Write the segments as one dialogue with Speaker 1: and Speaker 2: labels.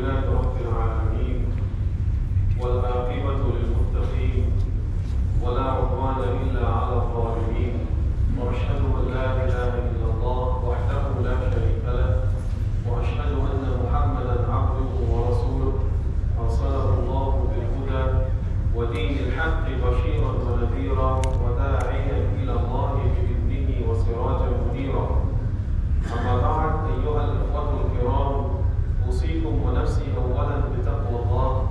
Speaker 1: لله رب العالمين والعاقبة للمتقين ولا عدوان إلا على الظالمين وأشهد أن لا إله إلا الله وحده لا شريك له وأشهد أن محمدا عبده ورسوله أرسله الله بالهدى ودين الحق بشيرا ونذيرا وداعيا إلى الله بإذنه وسراجا منيرا. أما بعد أيها الإخوة الكرام أوصيكم ونفسي أولا بتقوى الله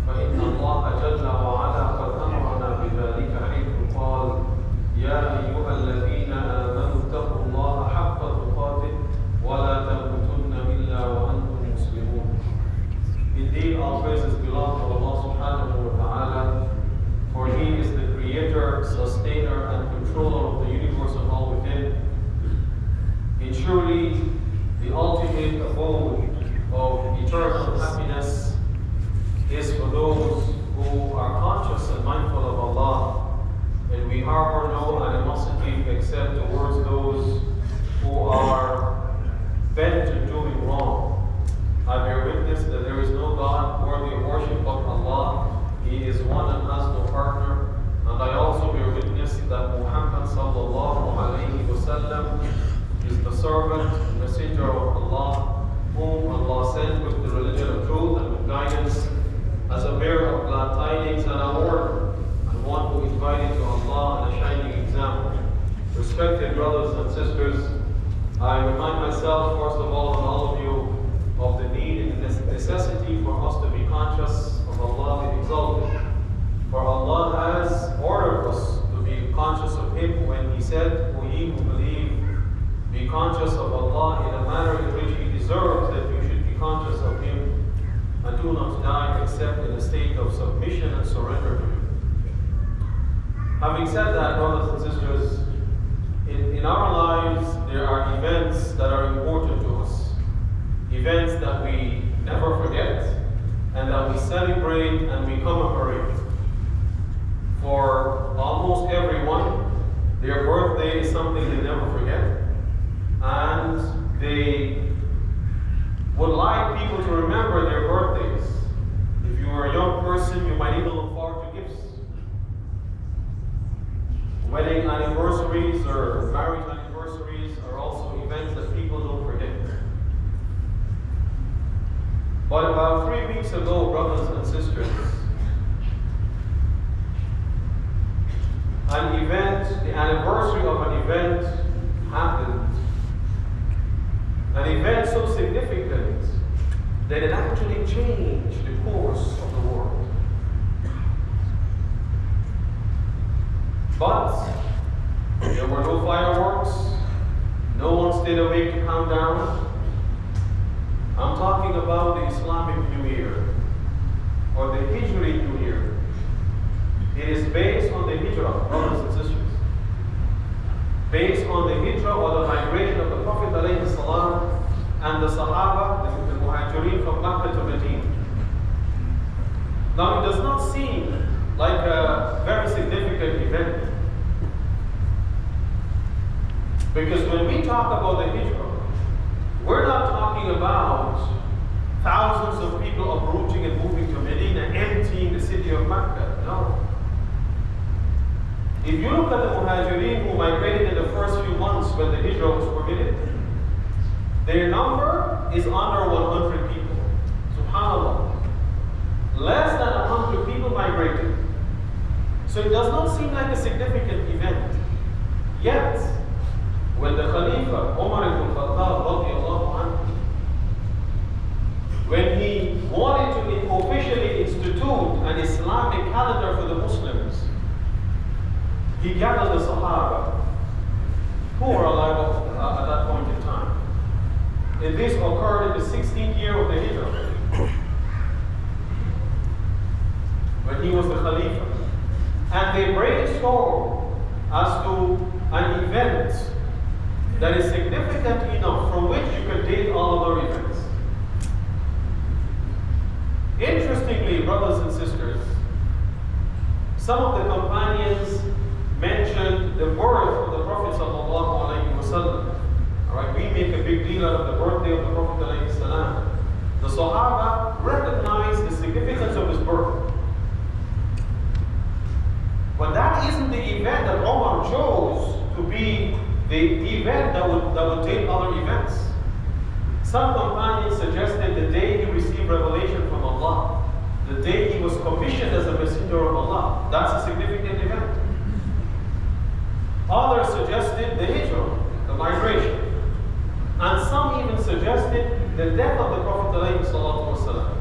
Speaker 1: فإن الله جل وعلا قد أمرنا بذلك حيث قال يا أيها الذين آمنوا اتقوا الله حق تقاته ولا تموتن إلا وأنتم مسلمون. Indeed, all praises belong to Allah subhanahu wa ta'ala, for He is the creator, sustainer, and controller of the universe and all within. And surely the ultimate abode of eternal happiness is for those who are conscious and mindful of Allah, and we harbor no animosity except towards those who are bent to doing wrong. I bear witness that there is no God worthy of worship but Allah. He is one and has no partner. And I also bear witness that Muhammad sallallahu alayhi wa sallam is the servant and messenger of Allah, whom Allah sent with the religion of truth and with guidance, as a bearer of glad tidings and a warner, and one who invited to Allah and a shining example. Respected brothers and sisters, I remind myself, first of all, and all of you, of the need and the necessity for us to be conscious of Allah the Exalted. For Allah has ordered us to be conscious of Him when He said, O ye who believe, be conscious of Allah in a manner in which He deserves that you should be conscious of Him, and do not die except in a state of submission and surrender to Him. Having said that, brothers and sisters, in our lives there are events that are important to us. Events that we never forget and that we celebrate and we commemorate. For almost everyone, their birthday is something they never forget, and they would like people to remember their birthdays. If you are a young person, you might even look forward to gifts. Wedding anniversaries or marriage anniversaries are also events that people don't forget. But about 3 weeks ago, brothers and sisters, the anniversary of an event happened. An event so significant that it actually changed the course of the world. But there were no fireworks, no one stayed awake to count down. I'm talking about the Islamic New Year, or the Hijri New Year. It is based on the Hijrah, brothers and sisters. Based on the Hijrah or the migration of the Prophet ﷺ and the Sahaba, the Muhajirin from Makkah to Medina. Now it does not seem like a very significant event. Because when we talk about the Hijrah, we're not talking about thousands of people uprooting and moving to Medina, emptying the city of Makkah. No. If you look at the Muhajirin who migrated in the first few months when the Hijrah was permitted, their number is under 100 people. SubhanAllah. Less than 100 people migrated. So it does not seem like a significant event. Yet, when the Khalifa, Umar ibn Khattab, when he wanted to officially institute an Islamic calendar for the Muslims, he gathered the Sahaba, who were alive at that point in time. And this occurred in the 16th year of the Hijrah, when he was the Khalifa. And they brainstormed as to an event that is significant enough from which you can date all other events. Interestingly, brothers and sisters, some of the companions mentioned the birth of the Prophet ﷺ. All right, we make a big deal out of the birthday of the Prophet ﷺ. The Sahaba the event that would take other events. Some companions suggested the day he received revelation from Allah, the day he was commissioned as a messenger of Allah. That's a significant event. Others suggested the hijrah, the migration. And some even suggested the death of the Prophet ﷺ.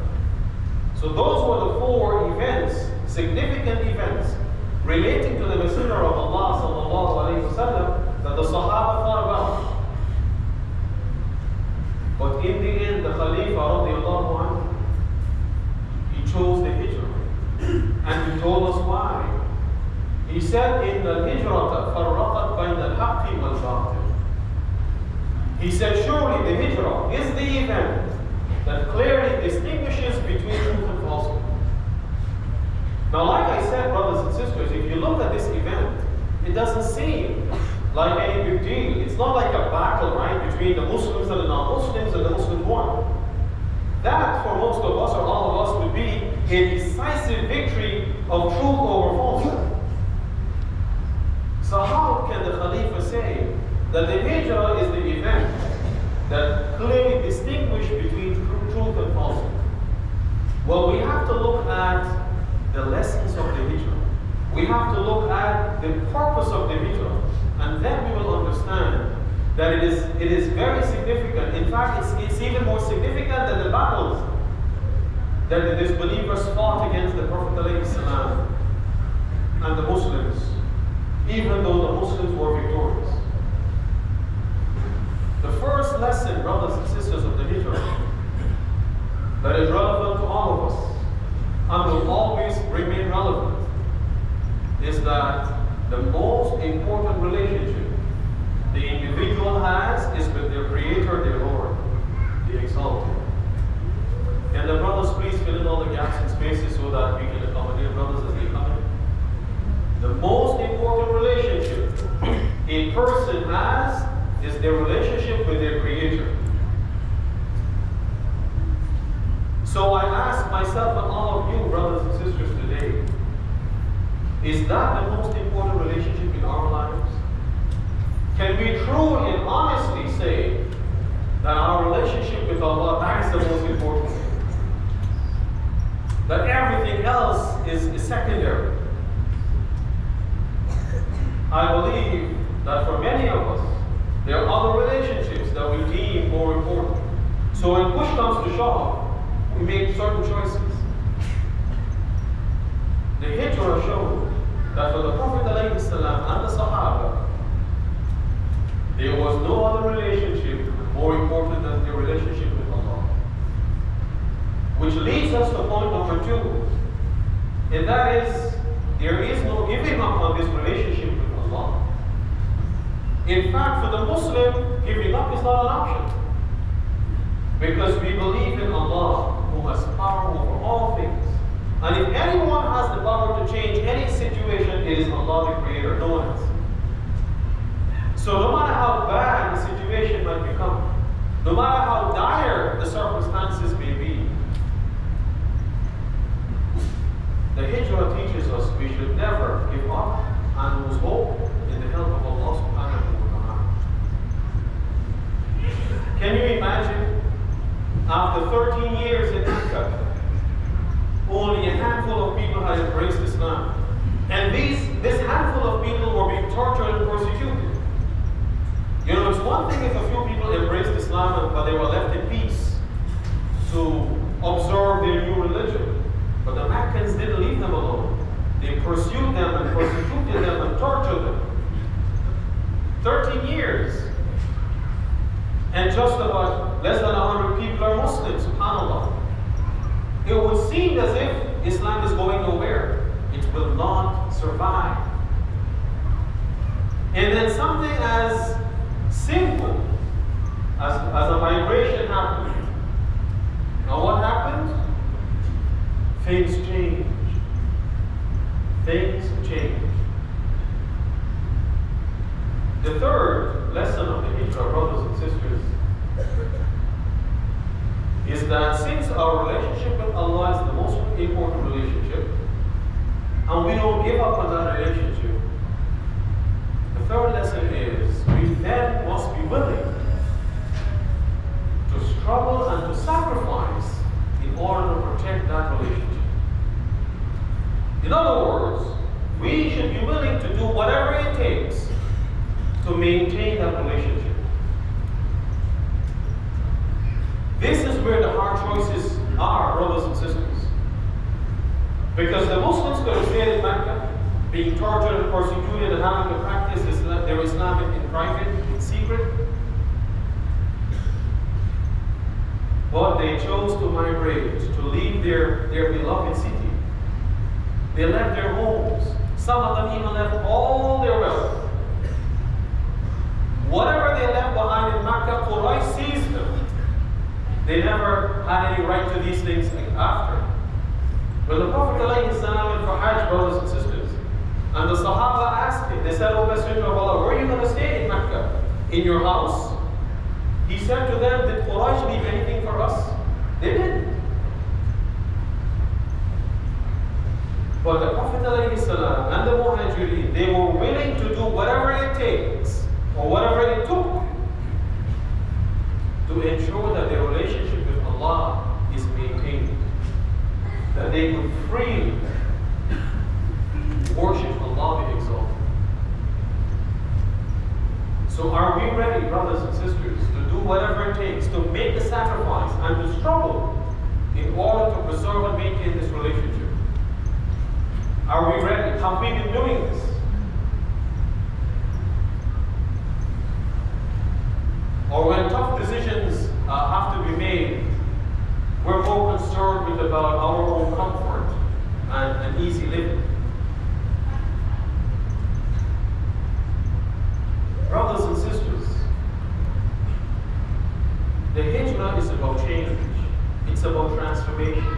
Speaker 1: So those were the four events, significant events, relating to the Messenger of Allah ﷺ that the Sahaba thought about. But in the end, the Khalifa radiallahu anhu, he chose the hijrah. And he told us why. He said, إِنَّ الْهِجْرَةَ فَرَّقَتْ بَيْنَ الْحَقِّ وَالْبَاطِلِ. He said, surely the hijrah is the event that clearly distinguishes between truth and falsehood. Now, like I said, brothers and sisters, if you look at this event, it doesn't seem like any big deal. It's not like a battle, right, between the Muslims and the non-Muslims and the Muslims won. That, for most of us or all of us, would be a decisive victory of truth over falsehood. So how can the Khalifa say that the hijrah is the event that clearly distinguishes between truth and falsehood? Well, we have to look at the lessons of the hijrah. We have to look at the purpose of the hijrah, and then we will understand that it is very significant. In fact, it's even more significant than the battles that the disbelievers fought against the Prophet ﷺ and the Muslims, even though the Muslims were victorious. The first lesson, brothers and sisters, of the hijrah that is relevant to all of us and will always remain relevant is that the most important relationship the individual has is with their Creator, their Lord, the Exalted. Can the brothers please fill in all the gaps and spaces so that we can accommodate brothers as they come in? The most important relationship a person has is their relationship with their Creator. So I ask myself and all of you, brothers and sisters, today, is that the most important relationship in our lives? Can we truly and honestly say that our relationship with Allah, that is the most important thing? That everything else is secondary? I believe that for many of us, there are other relationships that we deem more important. So when push comes to shove, we make certain choices. The hijrah showed that for the Prophet ﷺ and the Sahaba, there was no other relationship more important than their relationship with Allah. Which leads us to point number 2, and that is, there is no giving up on this relationship with Allah. In fact, for the Muslim, giving up is not an option. Because we believe in Allah, who has power over all things. And if anyone has the power to change any situation, it is Allah the Creator, no one else. So no matter how bad the situation might become, no matter how dire the circumstances may be, the hijrah teaches us we should never give up and lose hope in the help of Allah subhanahu wa ta'ala. Can you imagine, after 13 years in Mecca, only a handful of people had embraced Islam. And this handful of people were being tortured and persecuted. You know, it's one thing if a few people embraced Islam but they were left in peace to observe their new religion. But the Meccans didn't leave them alone. They pursued them and persecuted them and tortured them. 13 years. And just about less than 100 people are Muslims, subhanAllah. It would seem as if Islam is going nowhere. It will not survive. And then something as simple as a migration happened. Now what happened? Things changed. Things changed. The third lesson of the hijrah, brothers and sisters, is that since our relationship with Allah is the most important relationship, and we don't give up on that relationship, the third lesson is we you then must be willing to struggle and to sacrifice in order to protect that relationship. In other words, we should be willing to do whatever it takes to maintain that relationship. This is where the hard choices are, brothers and sisters. Because the Muslims could have stayed in Mecca, being tortured and persecuted and having to practice their Islam in private, in secret. But they chose to migrate, to leave their beloved city. They left their homes. Some of them even left all their wealth. Whatever they left behind in Makkah, Quraysh seized them. They never had any right to these things after. When the Prophet ﷺ went for Hajj, brothers and sisters, and the Sahaba asked him, they said, "O Messenger of Allah, where are you going to stay in Mecca? In your house?" He said to them, "Did Quraysh leave anything for us?" They didn't. But the Prophet ﷺ and the Muhajirin, they were willing to do whatever it takes, or whatever it took, to ensure that their relationship with Allah is maintained. That they could freely worship Allah be exalted. So are we ready, brothers and sisters, to do whatever it takes, to make the sacrifice and to struggle in order to preserve and maintain this relationship? Are we ready? Have we been doing this? Or when tough decisions have to be made, we're more concerned with about our own comfort and easy living. Brothers and sisters, the hijrah is about change. It's about transformation.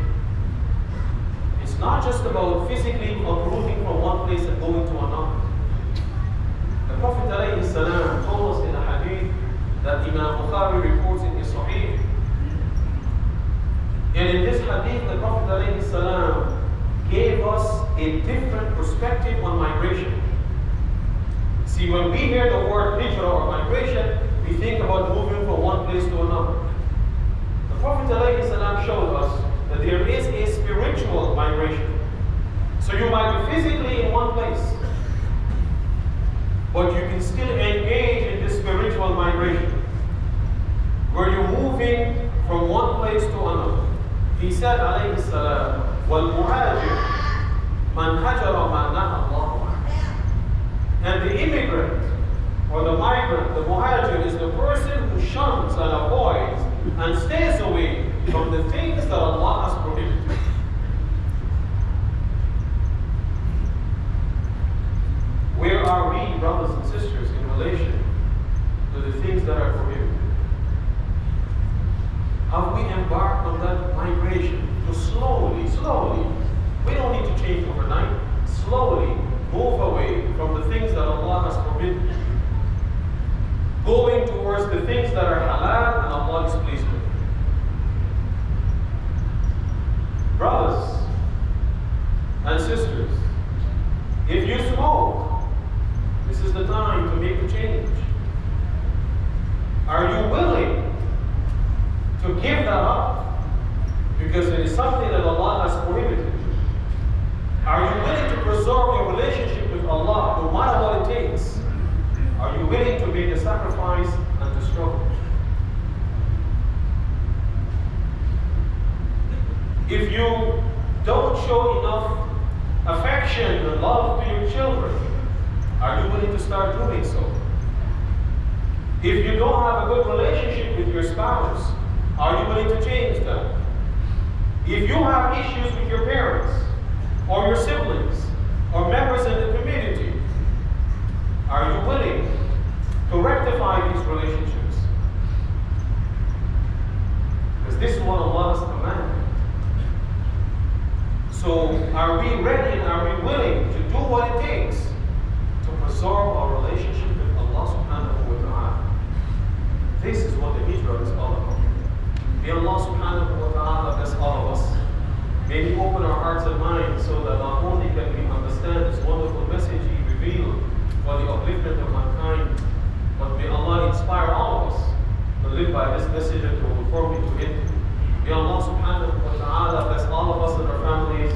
Speaker 1: It's not just about physically uprooting from one place and going to another. The Prophet ﷺ told us in a hadith that Imam Bukhari reports in his Sahih. And in this hadith, the Prophet ﷺ gave us a different perspective on migration. See, when we hear the word hijrah or migration, we think about moving from one place to another. The Prophet ﷺ showed us that there is a spiritual migration. So you might be physically in one place, but you can still engage in this spiritual migration, where you're moving from one place to another. He said, alayhi salam, وَالْمُهَاجِرُ مَنْ هَجَرَ مَا نَهَى اللَّهُ عَنْهُ. And the immigrant, or the migrant, the muhajir, is the person who shuns and avoids and stays away from the things that Allah has prohibited. Where are we, brothers and sisters, in relation to the things that are prohibited? Have we embarked on that migration to slowly, we don't need to change overnight, slowly move away from the things that Allah has forbidden, going towards the things that are halal and Allah is pleased with? Brothers and sisters, if you smoke, this is the time to make a change. Are you willing to give that up? Because it is something that Allah has prohibited. Are you willing to preserve your relationship with Allah no matter what it takes? Are you willing to make a sacrifice and to struggle? If you don't show enough affection and love to your children, are you willing to start doing so? If you don't have a good relationship with your spouse, are you willing to change that? If you have issues with your parents, or your siblings, or members in the community, are you willing to rectify these relationships? Because this is what Allah has commanded. So, are we ready and are we willing to do what it takes to preserve our relationship with Allah subhanahu wa ta'ala? This is what the hijrah is all about. May Allah subhanahu wa ta'ala bless all of us. May He open our hearts and minds so that not only can we understand this wonderful message He revealed for the upliftment of mankind, But may Allah inspire all of us to live by this message and to conform to it. May Allah subhanahu wa ta'ala bless all of us and our families.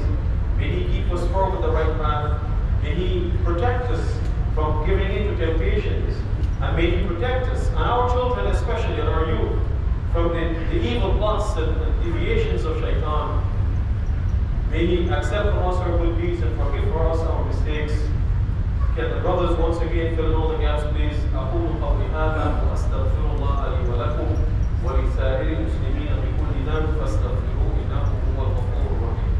Speaker 1: May He keep us firm in the right path. May He protect us from giving in to temptations. And may He protect us, and our children especially, and our youth, from the evil plots and deviations of shaitan. May He accept from us our good deeds and forgive for us our mistakes. Can the brothers once again fill in all the gaps, please? أقول قولي هذا وأستغفر الله لي ولكم ولسائر المسلمين بكل ذنب فاستغفروه إنه هو الغفور الرحيم.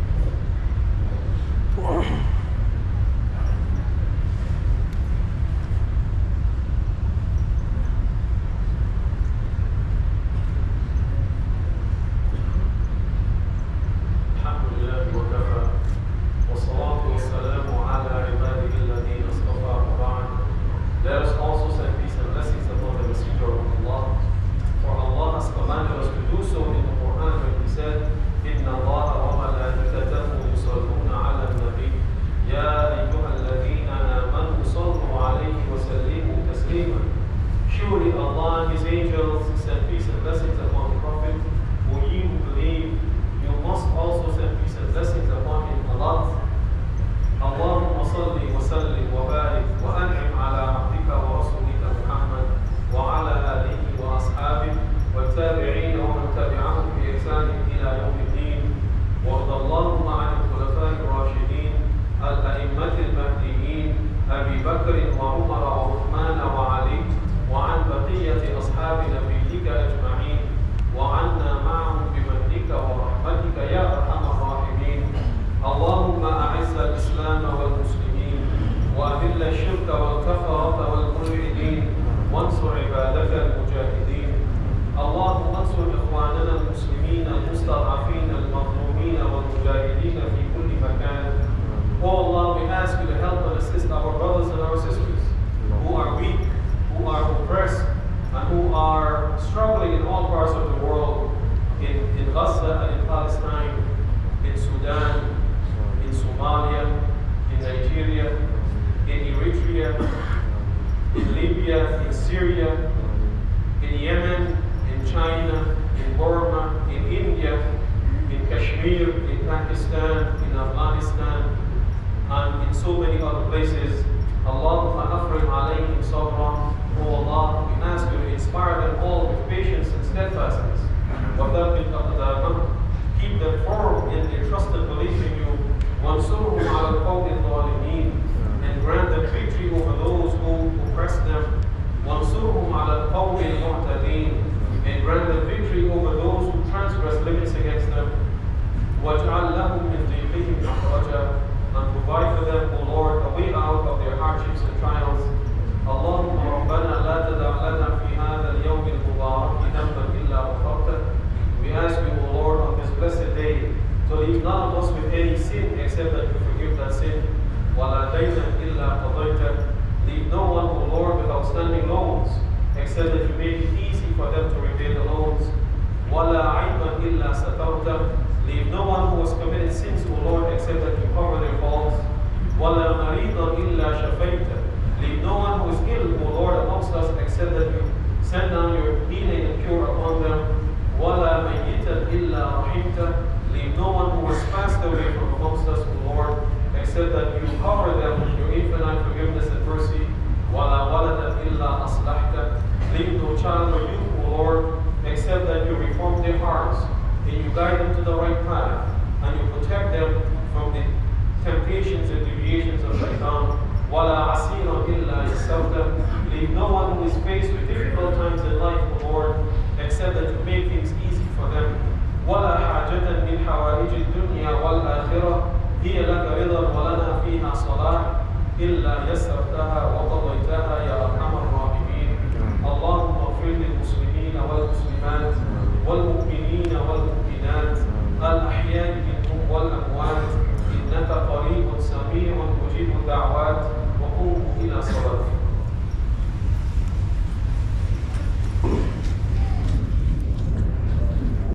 Speaker 2: هي لك رضا ولنا فيها صلاح إلا يسرتها